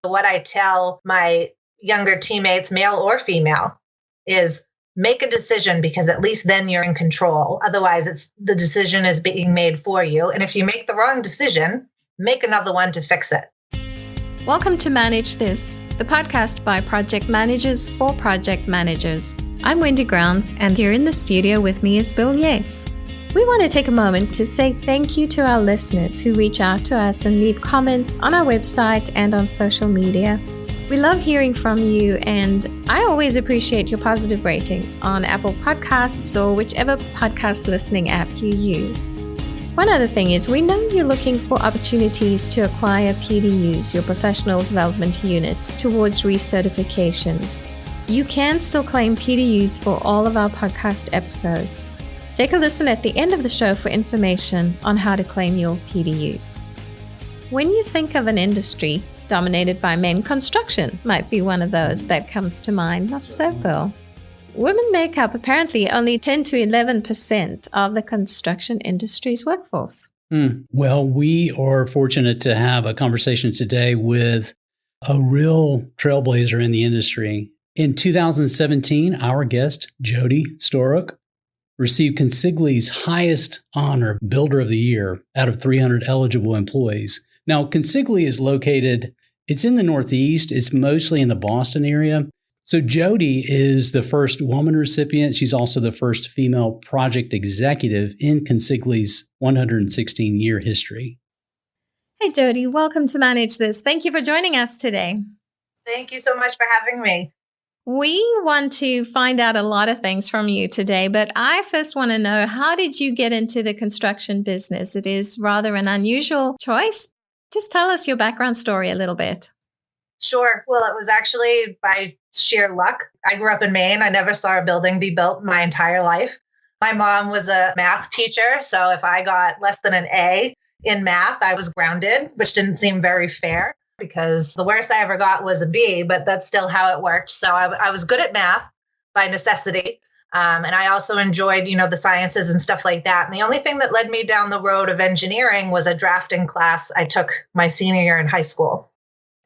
What I tell my younger teammates, male or female, is make a decision because at least then you're in control. Otherwise, the decision is being made for you. And if you make the wrong decision, make another one to fix it. Welcome to Manage This, the podcast by project managers for project managers. I'm Wendy Grounds, and here in the studio with me is Bill Yates. We want to take a moment to say thank you to our listeners who reach out to us and leave comments on our website and on social media. We love hearing from you, and I always appreciate your positive ratings on Apple Podcasts or whichever podcast listening app you use. One other thing is we know you're looking for opportunities to acquire PDUs, your professional development units, towards recertifications. You can still claim PDUs for all of our podcast episodes. Take a listen at the end of the show for information on how to claim your PDUs. When you think of an industry dominated by men, construction might be one of those that comes to mind. Not so, Bill. Women make up apparently only 10 to 11% of the construction industry's workforce. Well, we are fortunate to have a conversation today with a real trailblazer in the industry. In 2017, our guest, Jody Staruk, received Consigli's highest honor, Builder of the Year, out of 300 eligible employees. Now, Consigli is located, it's in the Northeast. It's mostly in the Boston area. So Jody is the first woman recipient. She's also the first female project executive in Consigli's 116-year history. Hey, Jody, welcome to Manage This. Thank you for joining us today. Thank you so much for having me. We want to find out a lot of things from you today, but I first want to know, how did you get into the construction business? It is rather an unusual choice. Just tell us your background story a little bit. Sure. Well, it was actually by sheer luck. I grew up in Maine. I never saw a building be built my entire life. My mom was a math teacher, so if I got less than an A in math, I was grounded, which didn't seem very fair, because the worst I ever got was a B, but that's still how it worked. So I was good at math by necessity. And I also enjoyed, the sciences and stuff like that. And the only thing that led me down the road of engineering was a drafting class I took my senior year in high school.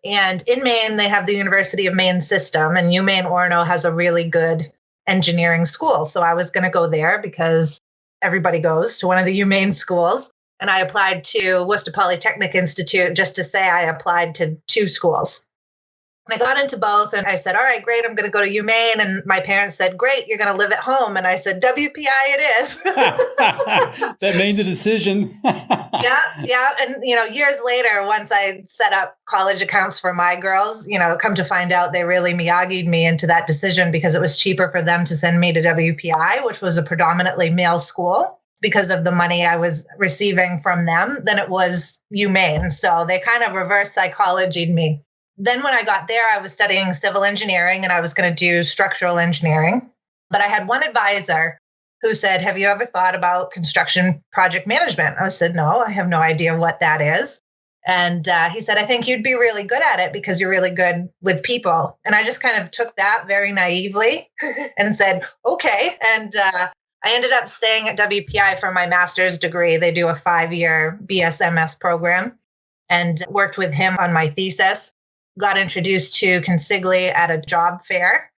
And in Maine, they have the University of Maine system, and UMaine-Orono has a really good engineering school. So I was going to go there because everybody goes to one of the UMaine schools. And I applied to Worcester Polytechnic Institute just to say I applied to two schools. And I got into both, and I said, all right, great, I'm going to go to UMaine. And my parents said, great, you're going to live at home. And I said, WPI it is. That made the decision. Yeah. And, years later, once I set up college accounts for my girls, come to find out they really Miyagi'd me into that decision because it was cheaper for them to send me to WPI, which was a predominantly male school, because of the money I was receiving from them, than it was UMaine. So they kind of reverse psychologied me. Then when I got there, I was studying civil engineering and I was going to do structural engineering. But I had one advisor who said, have you ever thought about construction project management? I said, no, I have no idea what that is. And he said, I think you'd be really good at it because you're really good with people. And I just kind of took that very naively and said, okay. And I ended up staying at WPI for my master's degree. They do a 5-year BSMS program, and worked with him on my thesis. Got introduced to Consigli at a job fair,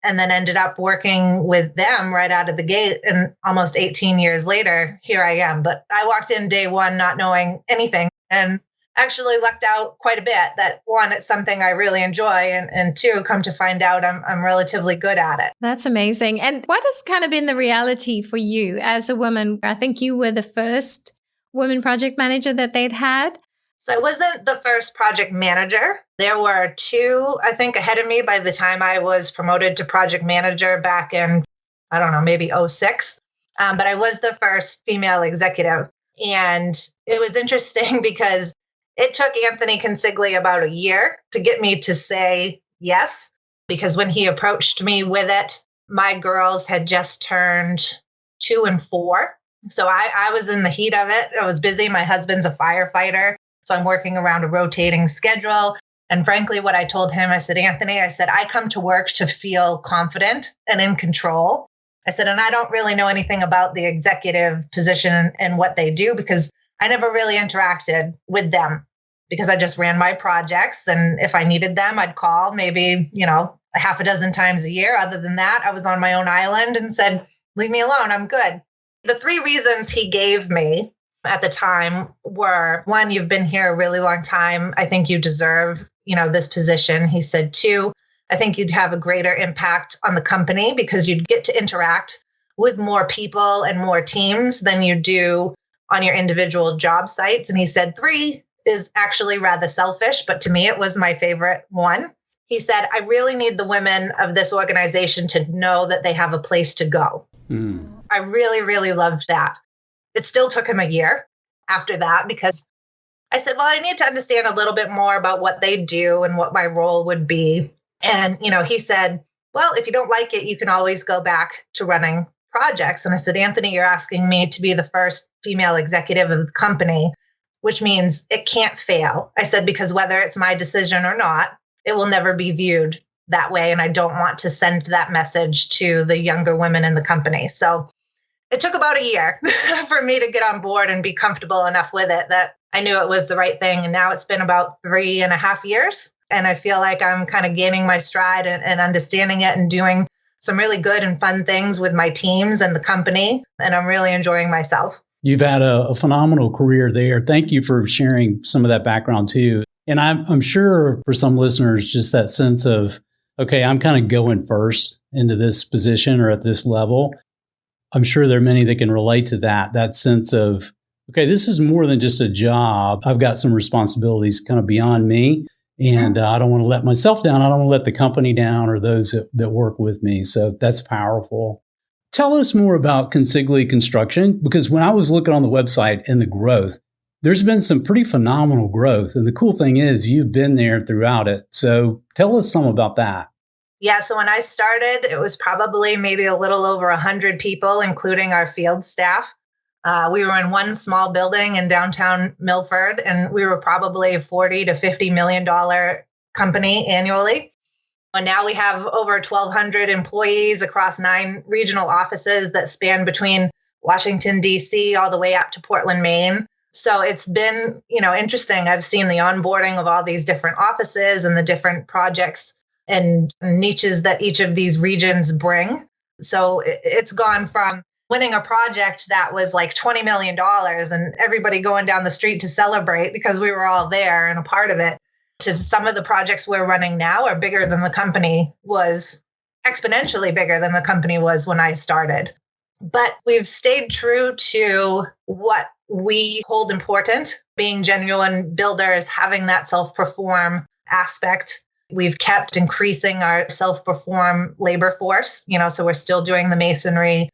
and then ended up working with them right out of the gate. And almost 18 years later, here I am. But I walked in day one not knowing anything, and actually lucked out quite a bit that, one, it's something I really enjoy, and two, come to find out I'm relatively good at it. That's amazing. And what has kind of been the reality for you as a woman? I think you were the first woman project manager that they'd had. So I wasn't the first project manager. There were two, I think, ahead of me by the time I was promoted to project manager back in, I don't know, maybe 2006. But I was the first female executive. And it was interesting because it took Anthony Consigli about a year to get me to say yes, because when he approached me with it, my girls had just turned 2 and 4. So I was in the heat of it. I was busy. My husband's a firefighter, so I'm working around a rotating schedule. And frankly, what I told him, I said, Anthony, I come to work to feel confident and in control. I said, and I don't really know anything about the executive position and what they do because I never really interacted with them because I just ran my projects. And if I needed them, I'd call maybe, a half a dozen times a year. Other than that, I was on my own island and said, leave me alone. I'm good. The 3 reasons he gave me at the time were, 1, you've been here a really long time. I think you deserve, this position. He said, 2, I think you'd have a greater impact on the company because you'd get to interact with more people and more teams than you do on your individual job sites. And he said, 3 is actually rather selfish, but to me, it was my favorite one. He said, I really need the women of this organization to know that they have a place to go. I really, really loved that. It still took him a year after that because I said, well, I need to understand a little bit more about what they do and what my role would be. And, he said, well, if you don't like it, you can always go back to running projects. And I said, Anthony, you're asking me to be the first female executive of the company, which means it can't fail. I said, because whether it's my decision or not, it will never be viewed that way. And I don't want to send that message to the younger women in the company. So it took about a year for me to get on board and be comfortable enough with it that I knew it was the right thing. And now it's been about 3.5 years. And I feel like I'm kind of gaining my stride and understanding it and doing some really good and fun things with my teams and the company. And I'm really enjoying myself. You've had a phenomenal career there. Thank you for sharing some of that background too. And I'm sure for some listeners, just that sense of, okay, I'm kind of going first into this position or at this level. I'm sure there are many that can relate to that sense of, okay, this is more than just a job. I've got some responsibilities kind of beyond me. And I don't want to let myself down. I don't want to let the company down or those that work with me. So that's powerful. Tell us more about Consigli Construction, because when I was looking on the website and the growth, there's been some pretty phenomenal growth. And the cool thing is you've been there throughout it. So tell us some about that. Yeah. So when I started, it was probably maybe a little over 100 people, including our field staff. We were in one small building in downtown Milford, and we were probably a $40 to $50 million company annually. And now we have over 1,200 employees across 9 regional offices that span between Washington, D.C., all the way up to Portland, Maine. So it's been, interesting. I've seen the onboarding of all these different offices and the different projects and niches that each of these regions bring. So it's gone from winning a project that was like $20 million and everybody going down the street to celebrate because we were all there and a part of it, to some of the projects we're running now are bigger than the company was, exponentially bigger than the company was when I started. But we've stayed true to what we hold important, being genuine builders, having that self-perform aspect. We've kept increasing our self-perform labor force, so we're still doing the masonry.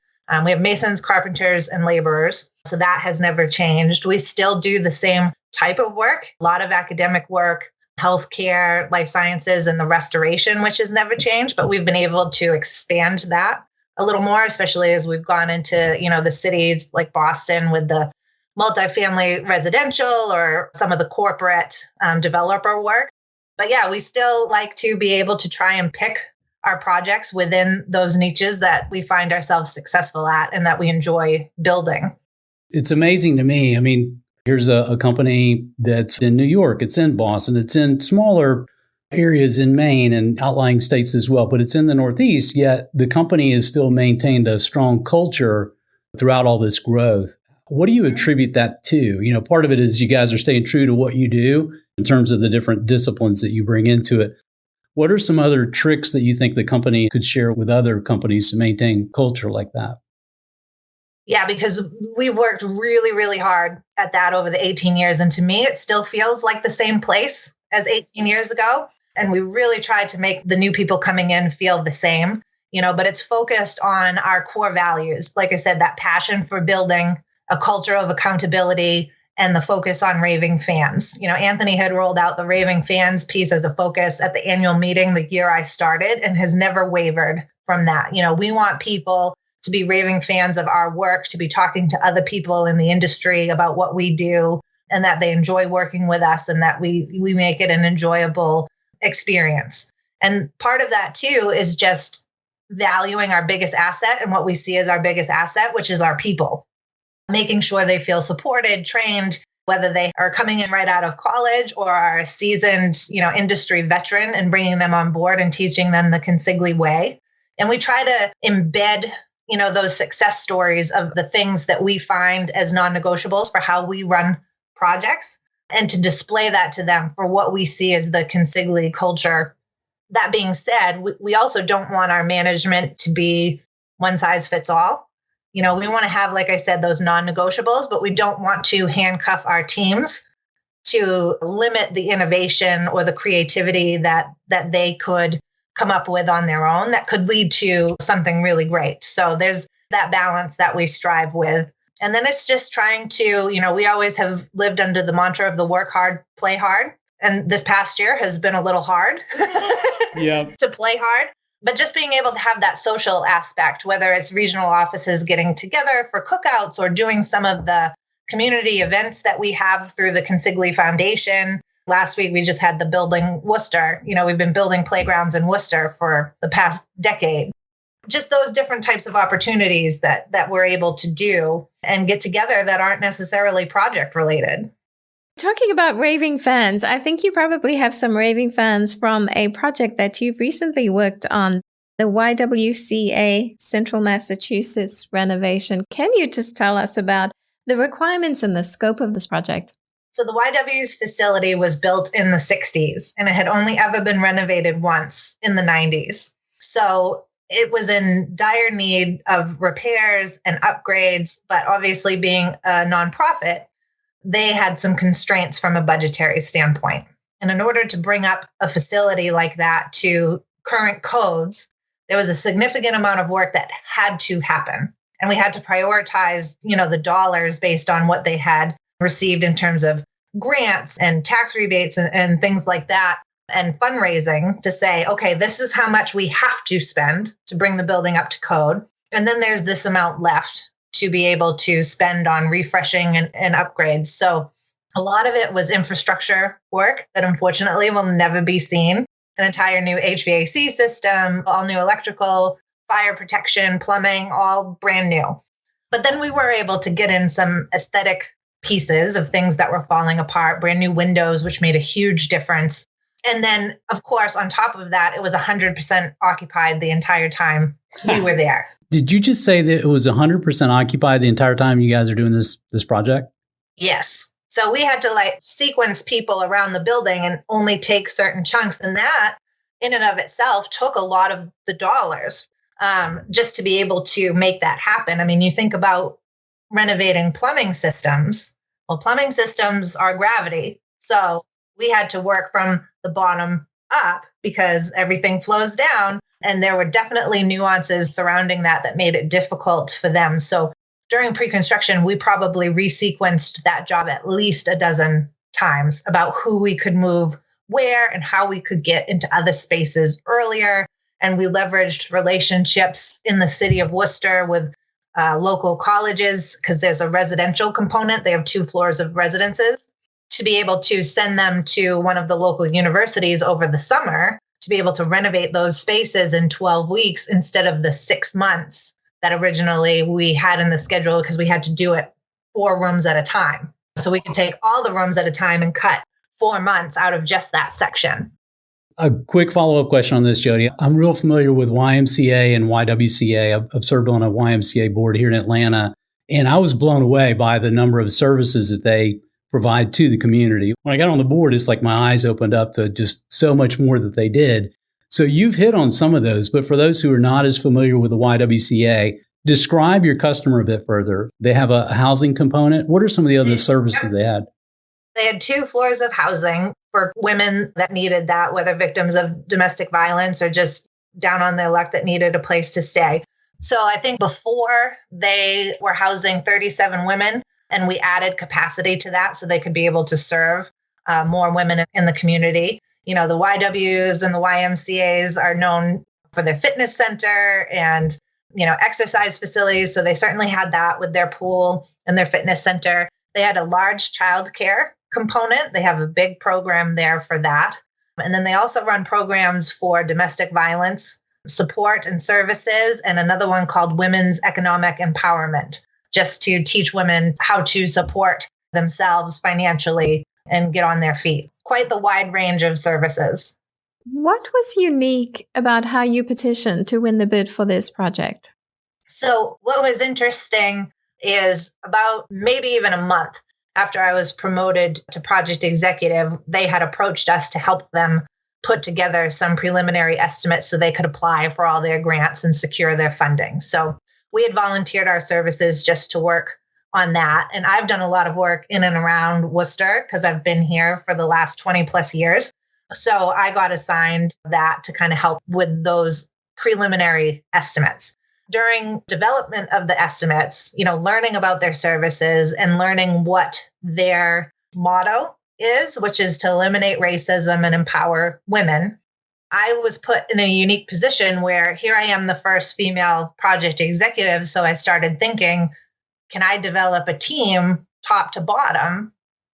We have masons, carpenters, and laborers. So that has never changed. We still do the same type of work, a lot of academic work, healthcare, life sciences, and the restoration, which has never changed. But we've been able to expand that a little more, especially as we've gone into, the cities like Boston with the multifamily residential or some of the corporate developer work. But yeah, we still like to be able to try and pick our projects within those niches that we find ourselves successful at and that we enjoy building. It's amazing to me. I mean, here's a company that's in New York, it's in Boston, it's in smaller areas in Maine and outlying states as well, but it's in the Northeast, yet the company has still maintained a strong culture throughout all this growth. What do you attribute that to? Part of it is you guys are staying true to what you do in terms of the different disciplines that you bring into it. What are some other tricks that you think the company could share with other companies to maintain culture like that? Yeah, because we've worked really, really hard at that over the 18 years. And to me, it still feels like the same place as 18 years ago. And we really tried to make the new people coming in feel the same, but it's focused on our core values. Like I said, that passion for building a culture of accountability and the focus on raving fans. Anthony had rolled out the raving fans piece as a focus at the annual meeting the year I started and has never wavered from that. We want people to be raving fans of our work, to be talking to other people in the industry about what we do and that they enjoy working with us and that we make it an enjoyable experience. And part of that too is just valuing our biggest asset and what we see as our biggest asset, which is our people. Making sure they feel supported, trained, whether they are coming in right out of college or are a seasoned, industry veteran, and bringing them on board and teaching them the Consigli way. And we try to embed, those success stories of the things that we find as non-negotiables for how we run projects, and to display that to them for what we see as the Consigli culture. That being said, we also don't want our management to be one size fits all. We want to have, like I said, those non-negotiables, but we don't want to handcuff our teams to limit the innovation or the creativity that they could come up with on their own that could lead to something really great. So there's that balance that we strive with. And then it's just trying to, we always have lived under the mantra of the work hard, play hard. And this past year has been a little hard to play hard. But just being able to have that social aspect, whether it's regional offices getting together for cookouts or doing some of the community events that we have through the Consigli Foundation. Last week, we just had the Building Worcester. We've been building playgrounds in Worcester for the past decade. Just those different types of opportunities that we're able to do and get together that aren't necessarily project related. Talking about raving fans, I think you probably have some raving fans from a project that you've recently worked on, the YWCA Central Massachusetts renovation. Can you just tell us about the requirements and the scope of this project? So the YW's facility was built in the 60s, and it had only ever been renovated once in the 90s. So it was in dire need of repairs and upgrades, but obviously being a nonprofit, they had some constraints from a budgetary standpoint. And in order to bring up a facility like that to current codes, there was a significant amount of work that had to happen. And we had to prioritize, the dollars based on what they had received in terms of grants and tax rebates and things like that, and fundraising to say, okay, this is how much we have to spend to bring the building up to code. And then there's this amount left to be able to spend on refreshing and upgrades. So a lot of it was infrastructure work that unfortunately will never be seen. An entire new HVAC system, all new electrical, fire protection, plumbing, all brand new. But then we were able to get in some aesthetic pieces of things that were falling apart, brand new windows, which made a huge difference. And then, of course, on top of that, it was 100% occupied the entire time we were there. Did you just say that it was 100% occupied the entire time you guys are doing this project? Yes. So we had to sequence people around the building and only take certain chunks. And that in and of itself took a lot of the dollars just to be able to make that happen. I mean, you think about renovating plumbing systems. Well, plumbing systems are gravity. So we had to work from the bottom up because everything flows down. And there were definitely nuances surrounding that made it difficult for them. So during pre-construction, we probably resequenced that job at least a dozen times about who we could move where and how we could get into other spaces earlier. And we leveraged relationships in the city of Worcester with local colleges because there's a residential component. They have 2 floors of residences to be able to send them to one of the local universities over the summer to be able to renovate those spaces in 12 weeks instead of the 6 months that originally we had in the schedule because we had to do it 4 rooms at a time. So we could take all the rooms at a time and cut 4 months out of just that section. A quick follow-up question on this, Jody. I'm real familiar with YMCA and YWCA. I've served on a YMCA board here in Atlanta, and I was blown away by the number of services that they provide to the community. When I got on the board, it's like my eyes opened up to just so much more that they did. So you've hit on some of those, but for those who are not as familiar with the YWCA, describe your customer a bit further. They have a housing component. What are some of the other services they had? They had 2 floors of housing for women that needed that, whether victims of domestic violence or just down on their luck that needed a place to stay. So I think before they were housing 37 women, and we added capacity to that so they could be able to serve more women in the community. The YWs and the YMCAs are known for their fitness center and, exercise facilities. So they certainly had that with their pool and their fitness center. They had a large childcare component. They have a big program there for that. And then they also run programs for domestic violence support and services, and another one called Women's Economic Empowerment, just to teach women how to support themselves financially and get on their feet. Quite the wide range of services. What was unique about how you petitioned to win the bid for this project? So what was interesting is about maybe even a month after I was promoted to project executive, they had approached us to help them put together some preliminary estimates so they could apply for all their grants and secure their funding. So we had volunteered our services just to work on that. And I've done a lot of work in and around Worcester because I've been here for the last 20 plus years. So I got assigned that to kind of help with those preliminary estimates. During development of the estimates, learning about their services and learning what their motto is, which is to eliminate racism and empower women, I was put in a unique position where here I am, the first female project executive. So I started thinking, can I develop a team top to bottom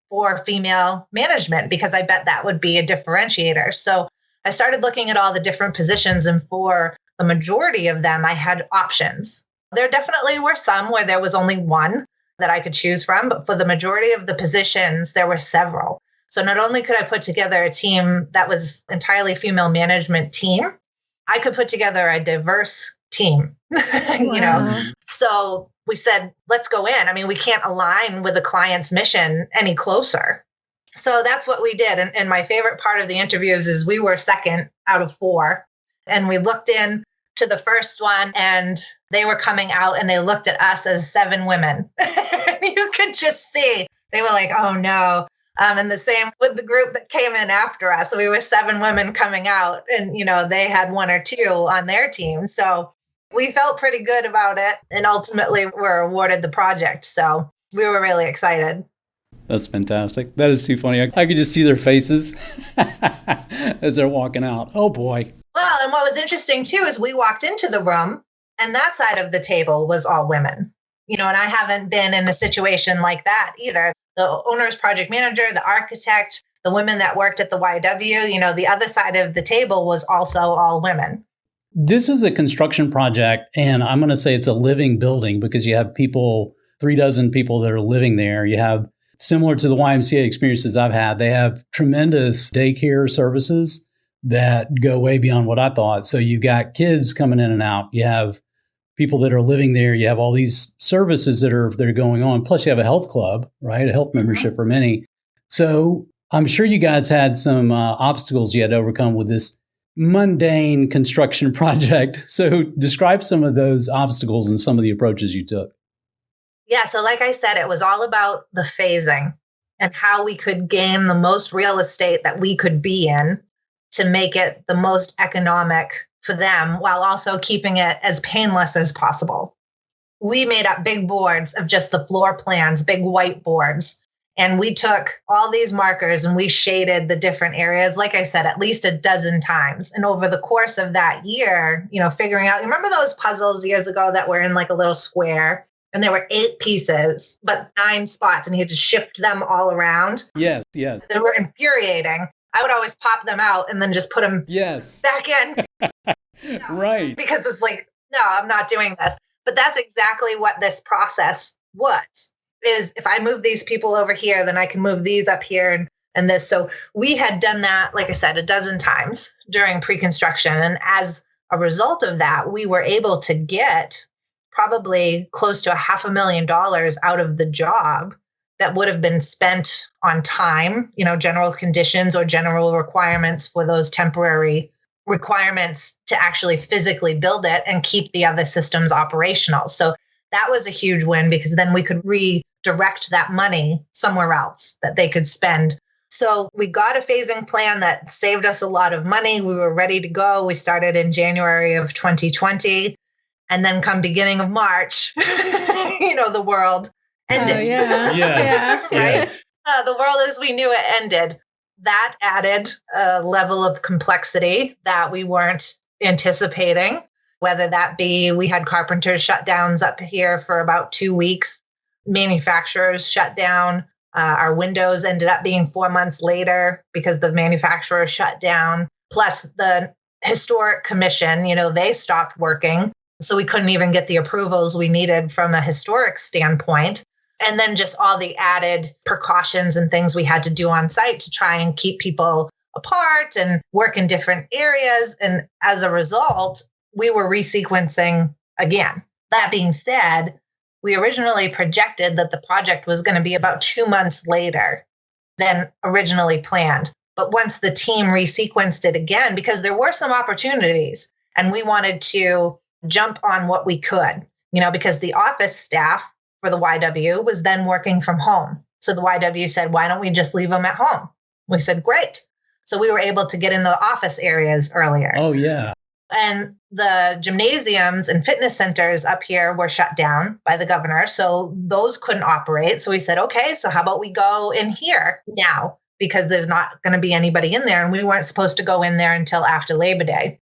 for female management? Because I bet that would be a differentiator. So I started looking at all the different positions, and for the majority of them, I had options. There definitely were some where there was only one that I could choose from, but for the majority of the positions, there were several. So not only could I put together a team that was entirely female management team, I could put together a diverse team, Wow. So we said, let's go in. I mean, we can't align with the client's mission any closer. So that's what we did. And my favorite part of the interviews is we were second out of 4. And we looked in to the first one and they were coming out and they looked at us as 7 women. You could just see, they were like, oh no. And the same with the group that came in after us. So we were 7 women coming out and, they had 1 or 2 on their team. So we felt pretty good about it and ultimately were awarded the project. So we were really excited. That's fantastic. That is too funny. I could just see their faces as they're walking out. Oh boy. Well, and what was interesting too is we walked into the room and that side of the table was all women, and I haven't been in a situation like that either. The owner's project manager, the architect, the women that worked at the YW, the other side of the table was also all women. This is a construction project, and I'm going to say it's a living building because you have 36 people that are living there. You have, similar to the YMCA experiences I've had, they have tremendous daycare services that go way beyond what I thought. So you've got kids coming in and out. You have people that are living there. You have all these services that are going on. Plus you have a health club, right? A health membership for many. So I'm sure you guys had some obstacles you had to overcome with this mundane construction project. So describe some of those obstacles and some of the approaches you took. Yeah. So like I said, it was all about the phasing and how we could gain the most real estate that we could be in to make it the most economic for them while also keeping it as painless as possible. We made up big boards of just the floor plans, big whiteboards. And we took all these markers and we shaded the different areas, like I said, at least a dozen times. And over the course of that year, figuring out, remember those puzzles years ago that were in like a little square and there were 8 pieces, but 9 spots and you had to shift them all around? Yes. They were infuriating. I would always pop them out and then just put them back in. Right. Because it's like, no, I'm not doing this. But that's exactly what this process was. Is if I move these people over here, then I can move these up here and this. So we had done that, like I said, a dozen times during pre-construction. And as a result of that, we were able to get probably close to $500,000 out of the job that would have been spent on time, general conditions or general requirements for those temporary requirements to actually physically build it and keep the other systems operational. So that was a huge win because then we could redirect that money somewhere else that they could spend. So we got a phasing plan that saved us a lot of money. We were ready to go. We started in January of 2020. And then come beginning of March, the world ended. Oh, yeah. Yes. Right? Yes. The world as we knew it ended. That added a level of complexity that we weren't anticipating. Whether that be, we had carpenters shutdowns up here for about 2 weeks. Manufacturers shut down. Our windows ended up being 4 months later because the manufacturer shut down. Plus the historic commission, they stopped working. So we couldn't even get the approvals we needed from a historic standpoint. And then just all the added precautions and things we had to do on site to try and keep people apart and work in different areas. And as a result, we were resequencing again. That being said, we originally projected that the project was going to be about 2 months later than originally planned. But once the team resequenced it again, because there were some opportunities and we wanted to jump on what we could, because the office staff for the YW was then working from home. So the YW said, why don't we just leave them at home? We said, great. So we were able to get in the office areas earlier. Oh, yeah. And the gymnasiums and fitness centers up here were shut down by the governor. So those couldn't operate. So we said, okay, so how about we go in here now? Because there's not going to be anybody in there. And we weren't supposed to go in there until after Labor Day.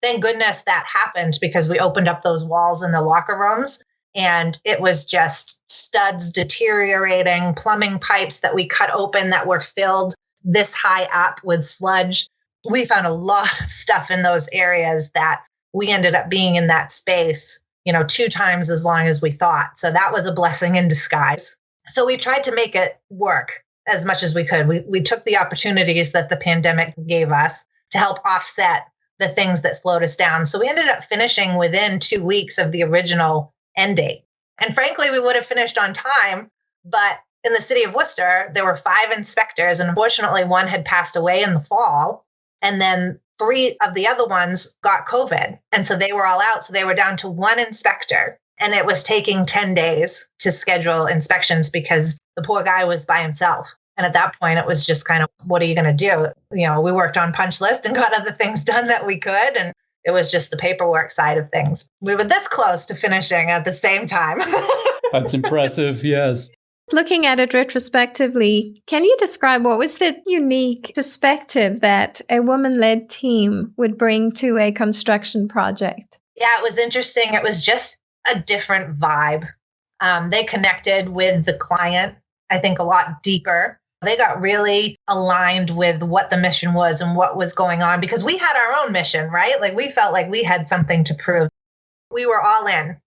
Thank goodness that happened because we opened up those walls in the locker rooms and it was just studs deteriorating, plumbing pipes that we cut open that were filled this high up with sludge. We found a lot of stuff in those areas that we ended up being in that space, 2 times as long as we thought. So that was a blessing in disguise. So we tried to make it work as much as we could. We took the opportunities that the pandemic gave us to help offset the things that slowed us down. So we ended up finishing within 2 weeks of the original end date. And frankly, we would have finished on time, but in the city of Worcester, there were 5 inspectors, and unfortunately, 1 had passed away in the fall. And then 3 of the other ones got COVID. And so they were all out. So they were down to 1 inspector. And it was taking 10 days to schedule inspections because the poor guy was by himself. And at that point, it was just kind of, what are you going to do? We worked on punch list and got other things done that we could. And it was just the paperwork side of things. We were this close to finishing at the same time. That's impressive. Yes. Looking at it retrospectively, can you describe what was the unique perspective that a woman-led team would bring to a construction project? Yeah, it was interesting. It was just a different vibe. They connected with the client, I think, a lot deeper. They got really aligned with what the mission was and what was going on because we had our own mission, right? Like we felt like we had something to prove. We were all in.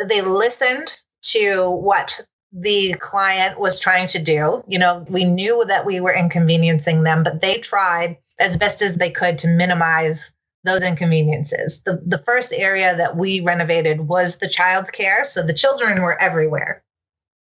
They listened to what the client was trying to do. We knew that we were inconveniencing them, but they tried as best as they could to minimize those inconveniences. The first area that we renovated was the childcare. So the children were everywhere.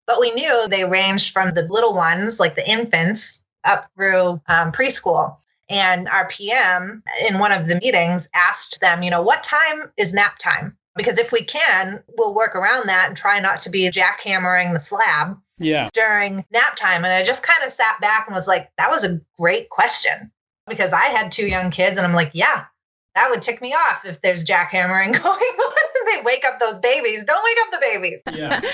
But we knew they ranged from the little ones, like the infants, up through preschool. And our PM in one of the meetings asked them, what time is nap time? Because if we can, we'll work around that and try not to be jackhammering the slab during nap time. And I just kind of sat back and was like, that was a great question. Because I had 2 young kids and I'm like, yeah, that would tick me off if there's jackhammering going on and they wake up those babies. Don't wake up the babies.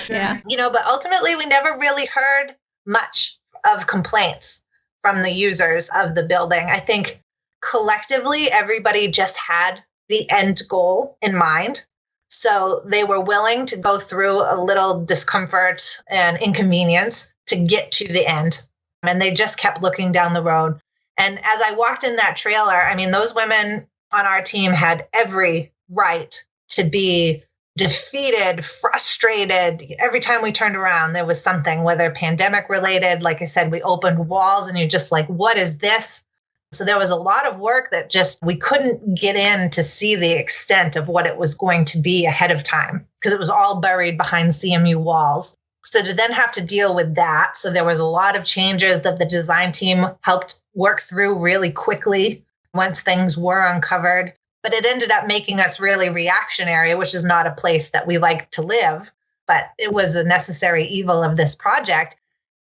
Yeah. But ultimately we never really heard much of complaints from the users of the building. I think collectively, everybody just had the end goal in mind. So they were willing to go through a little discomfort and inconvenience to get to the end. And they just kept looking down the road. And as I walked in that trailer, those women on our team had every right to be defeated, frustrated. Every time we turned around, there was something, whether pandemic related. Like I said, we opened walls and you're just like, what is this? So there was a lot of work that just we couldn't get in to see the extent of what it was going to be ahead of time because it was all buried behind CMU walls. So to then have to deal with that. So there was a lot of changes that the design team helped work through really quickly once things were uncovered. But it ended up making us really reactionary, which is not a place that we like to live. But it was a necessary evil of this project.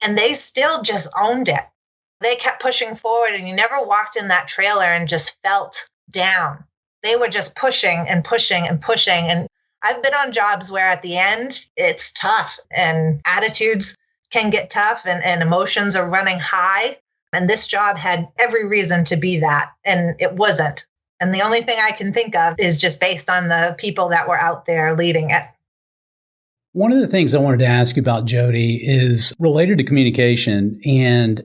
And they still just owned it. They kept pushing forward and you never walked in that trailer and just felt down. They were just pushing and pushing and pushing. And I've been on jobs where at the end, it's tough and attitudes can get tough and emotions are running high. And this job had every reason to be that. And it wasn't. And the only thing I can think of is just based on the people that were out there leading it. One of the things I wanted to ask you about, Jody, is related to communication. And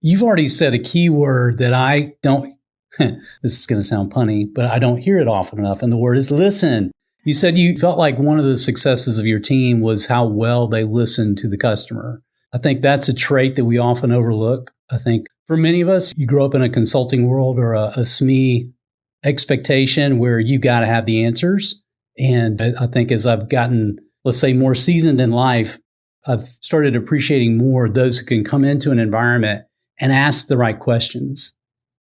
you've already said a key word that I don't, this is going to sound punny, but I don't hear it often enough. And the word is listen. You said you felt like one of the successes of your team was how well they listened to the customer. I think that's a trait that we often overlook. I think for many of us, you grow up in a consulting world or a SME expectation where you got to have the answers. And I think as I've gotten, let's say, more seasoned in life, I've started appreciating more those who can come into an environment and ask the right questions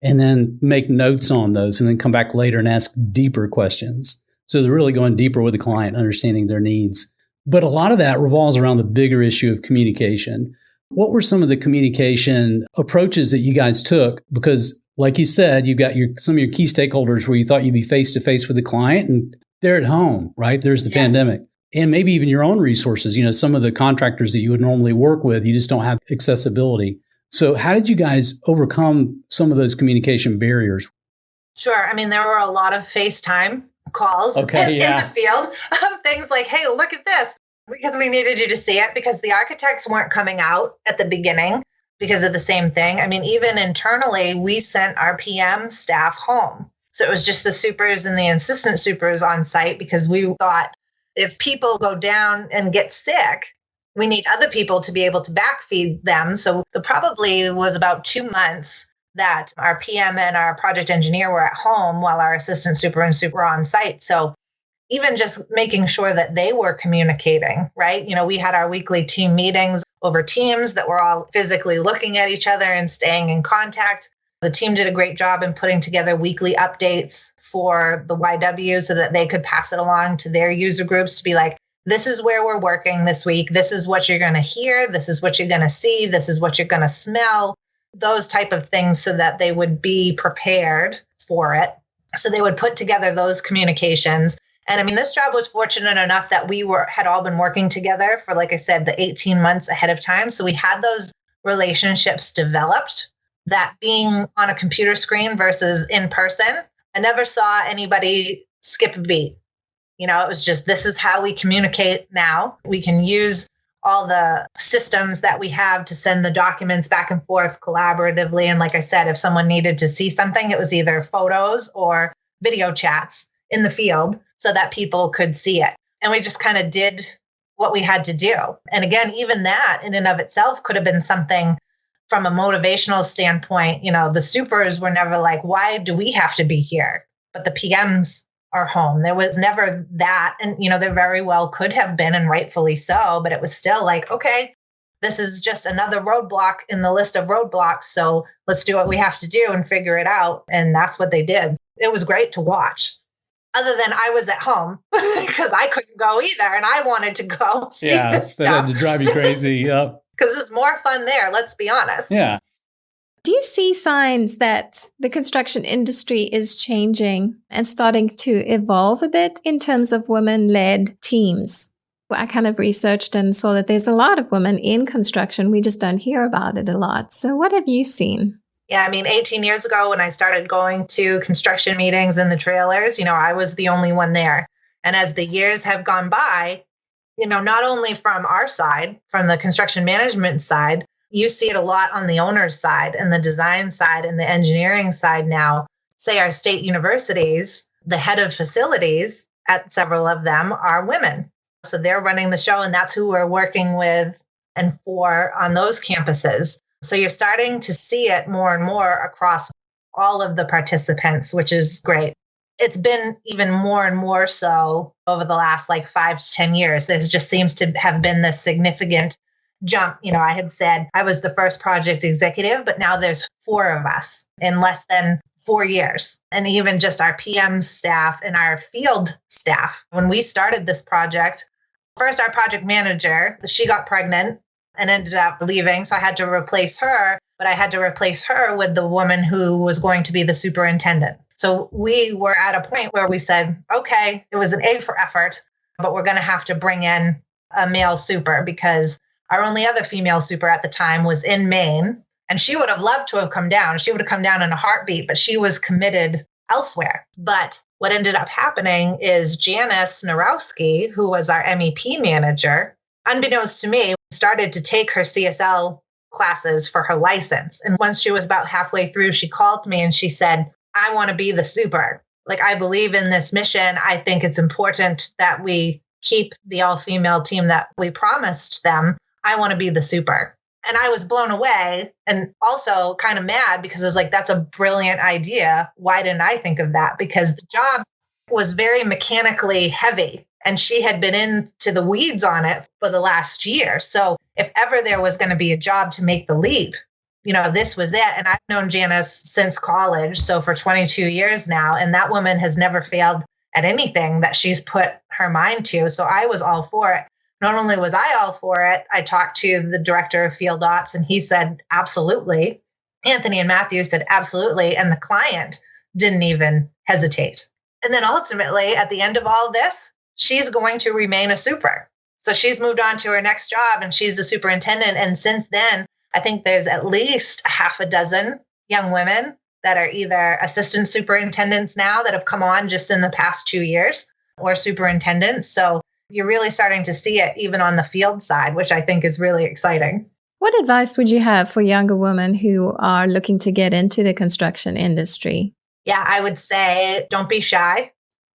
and then make notes on those and then come back later and ask deeper questions. So they're really going deeper with the client, understanding their needs. But a lot of that revolves around the bigger issue of communication. What were some of the communication approaches that you guys took? Because like you said, you've got some of your key stakeholders where you thought you'd be face-to-face with the client and they're at home, right? There's the pandemic. And maybe even your own resources, some of the contractors that you would normally work with, you just don't have accessibility. So how did you guys overcome some of those communication barriers? Sure. I mean, there were a lot of FaceTime calls in the field of things like, hey, look at this, because we needed you to see it because the architects weren't coming out at the beginning because of the same thing. I mean, even internally, we sent our PM staff home. So it was just the supers and the assistant supers on site because we thought if people go down and get sick, we need other people to be able to backfeed them. So the probably was about 2 months that our PM and our project engineer were at home while our assistant super and super were on site. So even just making sure that they were communicating, right? We had our weekly team meetings over Teams that were all physically looking at each other and staying in contact. The team did a great job in putting together weekly updates for the YW so that they could pass it along to their user groups to be like, this is where we're working this week. This is what you're going to hear. This is what you're going to see. This is what you're going to smell. Those type of things so that they would be prepared for it. So they would put together those communications. And I mean, this job was fortunate enough that we had all been working together for, like I said, the 18 months ahead of time. So we had those relationships developed. That being on a computer screen versus in person, I never saw anybody skip a beat. It was just, this is how we communicate now. We can use all the systems that we have to send the documents back and forth collaboratively. And like I said, if someone needed to see something, it was either photos or video chats in the field so that people could see it. And we just kind of did what we had to do. And again, even that in and of itself could have been something from a motivational standpoint. The supers were never like, why do we have to be here? But the PMs are home. There was never that. And, there very well could have been, and rightfully so, but it was still like, okay, this is just another roadblock in the list of roadblocks. So let's do what we have to do and figure it out. And that's what they did. It was great to watch. Other than I was at home because I couldn't go either. And I wanted to go see this stuff. That had to drive you crazy. Yep. Because it's more fun there. Let's be honest. Yeah. Do you see signs that the construction industry is changing and starting to evolve a bit in terms of women-led teams? I kind of researched and saw that there's a lot of women in construction. We just don't hear about it a lot. So what have you seen? Yeah, I mean, 18 years ago when I started going to construction meetings in the trailers, I was the only one there. And as the years have gone by, not only from our side, from the construction management side, you see it a lot on the owner's side and the design side and the engineering side now. Say our state universities, the head of facilities at several of them are women. So they're running the show, and that's who we're working with and for on those campuses. So you're starting to see it more and more across all of the participants, which is great. It's been even more and more so over the last 5 to 10 years. There just seems to have been this significant jump. I had said I was the first project executive, but now there's 4 of us in less than 4 years. And even just our PM staff and our field staff. When we started this project, first our project manager, she got pregnant and ended up leaving. So I had to replace her, but I had to replace her with the woman who was going to be the superintendent. So we were at a point where we said, okay, it was an A for effort, but we're going to have to bring in a male super because our only other female super at the time was in Maine, and she would have loved to have come down. She would have come down in a heartbeat, but she was committed elsewhere. But what ended up happening is Janice Narowski, who was our MEP manager, unbeknownst to me, started to take her CSL classes for her license. And once she was about halfway through, she called me and she said, I want to be the super. like, I believe in this mission. I think it's important that we keep the all-female team that we promised them. I want to be the super. And I was blown away and also kind of mad because I was like, that's a brilliant idea. Why didn't I think of that? Because the job was very mechanically heavy and she had been into the weeds on it for the last year. So if ever there was going to be a job to make the leap, this was it. And I've known Janice since college, so for 22 years now, and that woman has never failed at anything that she's put her mind to. So I was all for it. Not only was I all for it, I talked to the director of field ops and he said, absolutely. Anthony and Matthew said, absolutely. And the client didn't even hesitate. And then ultimately, at the end of all this, she's going to remain a super. So she's moved on to her next job and she's the superintendent. And since then, I think there's at least a half a dozen young women that are either assistant superintendents now that have come on just in the past 2 years or superintendents. So you're really starting to see it even on the field side, which I think is really exciting. What advice would you have for younger women who are looking to get into the construction industry? Yeah, I would say don't be shy.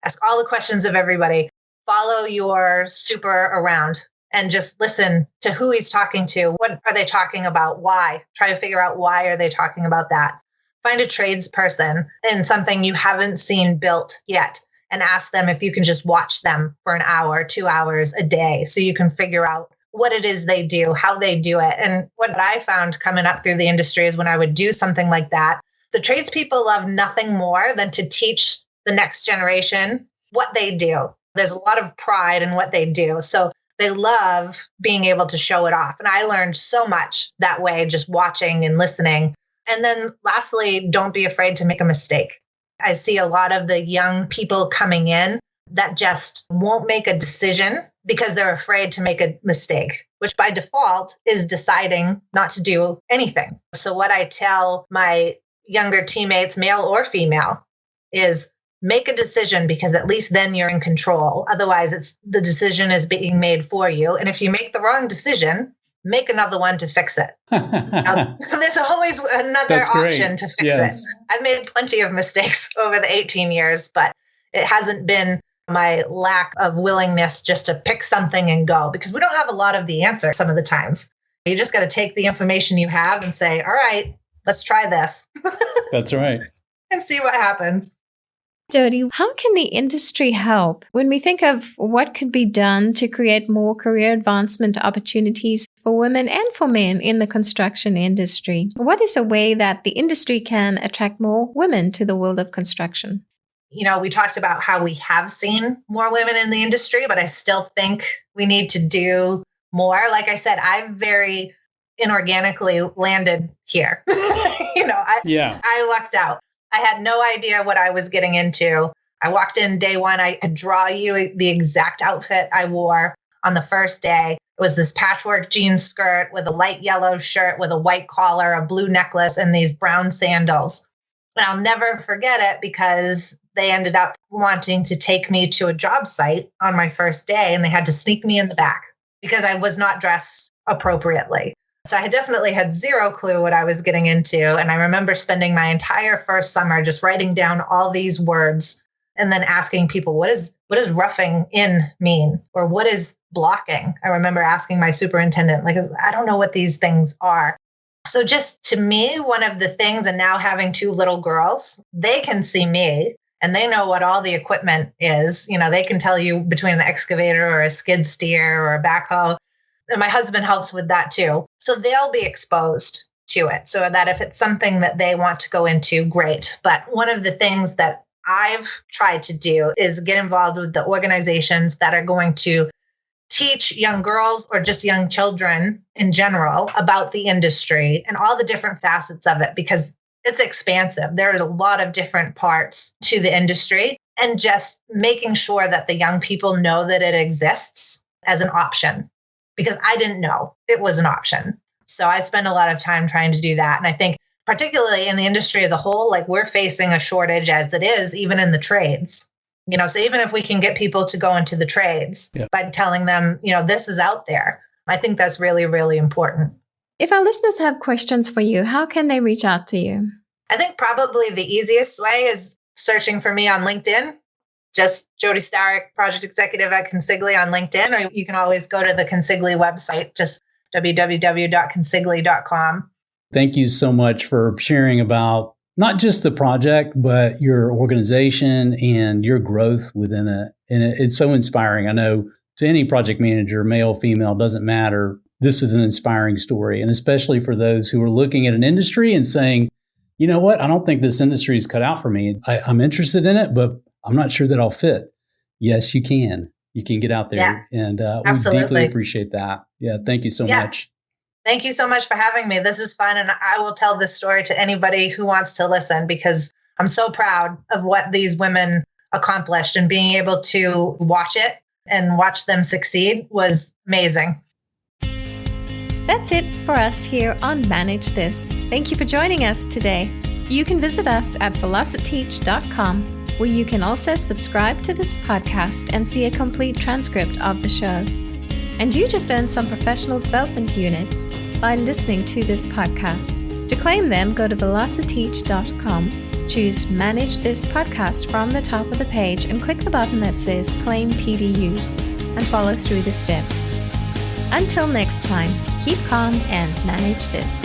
Ask all the questions of everybody. Follow your super around and just listen to who he's talking to. What are they talking about? Why? Try to figure out why are they talking about that. Find a tradesperson in something you haven't seen built yet and ask them if you can just watch them for an hour, 2 hours a day so you can figure out what it is they do, how they do it. And what I found coming up through the industry is when I would do something like that, the tradespeople love nothing more than to teach the next generation what they do. There's a lot of pride in what they do. So they love being able to show it off. And I learned so much that way, just watching and listening. And then lastly, don't be afraid to make a mistake. I see a lot of the young people coming in that just won't make a decision because they're afraid to make a mistake, which by default is deciding not to do anything. So what I tell my younger teammates, male or female, is make a decision because at least then you're in control. Otherwise, the decision is being made for you. And if you make the wrong decision, make another one to fix it. So there's always another option to fix it. I've made plenty of mistakes over the 18 years, but it hasn't been my lack of willingness just to pick something and go, because we don't have a lot of the answer some of the times. You just got to take the information you have and say, all right, let's try this. That's right. And see what happens. Jody, how can the industry help when we think of what could be done to create more career advancement opportunities for women and for men in the construction industry? What is a way that the industry can attract more women to the world of construction? We talked about how we have seen more women in the industry, but I still think we need to do more. Like I said, I've very inorganically landed here. I lucked out. I had no idea what I was getting into. I walked in day one. I could draw you the exact outfit I wore on the first day. It was this patchwork jean skirt with a light yellow shirt with a white collar, a blue necklace, and these brown sandals. And I'll never forget it because they ended up wanting to take me to a job site on my first day, and they had to sneak me in the back because I was not dressed appropriately. So I definitely had zero clue what I was getting into. And I remember spending my entire first summer just writing down all these words and then asking people, what does roughing in mean? Or what is blocking? I remember asking my superintendent, I don't know what these things are. So just to me, one of the things, and now having 2 little girls, they can see me and they know what all the equipment is. They can tell you between an excavator or a skid steer or a backhoe. And my husband helps with that too. So they'll be exposed to it so that if it's something that they want to go into, great. But one of the things that I've tried to do is get involved with the organizations that are going to teach young girls or just young children in general about the industry and all the different facets of it, because it's expansive. There are a lot of different parts to the industry, and just making sure that the young people know that it exists as an option. Because I didn't know it was an option. So I spend a lot of time trying to do that. And I think particularly in the industry as a whole, we're facing a shortage as it is, even in the trades. So even if we can get people to go into the trades by telling them, this is out there, I think that's really, really important. If our listeners have questions for you, how can they reach out to you? I think probably the easiest way is searching for me on LinkedIn, just Jody Staruk, project executive at Consigli on LinkedIn, or you can always go to the Consigli website, just www.consigli.com. Thank you so much for sharing about not just the project, but your organization and your growth within it. And it's so inspiring. I know to any project manager, male, female, doesn't matter. This is an inspiring story. And especially for those who are looking at an industry and saying, you know what, I don't think this industry is cut out for me. I'm interested in it, but I'm not sure that I'll fit. Yes, you can. You can get out there. Yeah, and we deeply appreciate that. Yeah, thank you so much. Thank you so much for having me. This is fun. And I will tell this story to anybody who wants to listen, because I'm so proud of what these women accomplished, and being able to watch it and watch them succeed was amazing. That's it for us here on Manage This. Thank you for joining us today. You can visit us at velociteach.com, where you can also subscribe to this podcast and see a complete transcript of the show. And you just earned some professional development units by listening to this podcast. To claim them, go to velociteach.com, choose Manage This Podcast from the top of the page, and click the button that says Claim PDUs, and follow through the steps. Until next time, keep calm and manage this.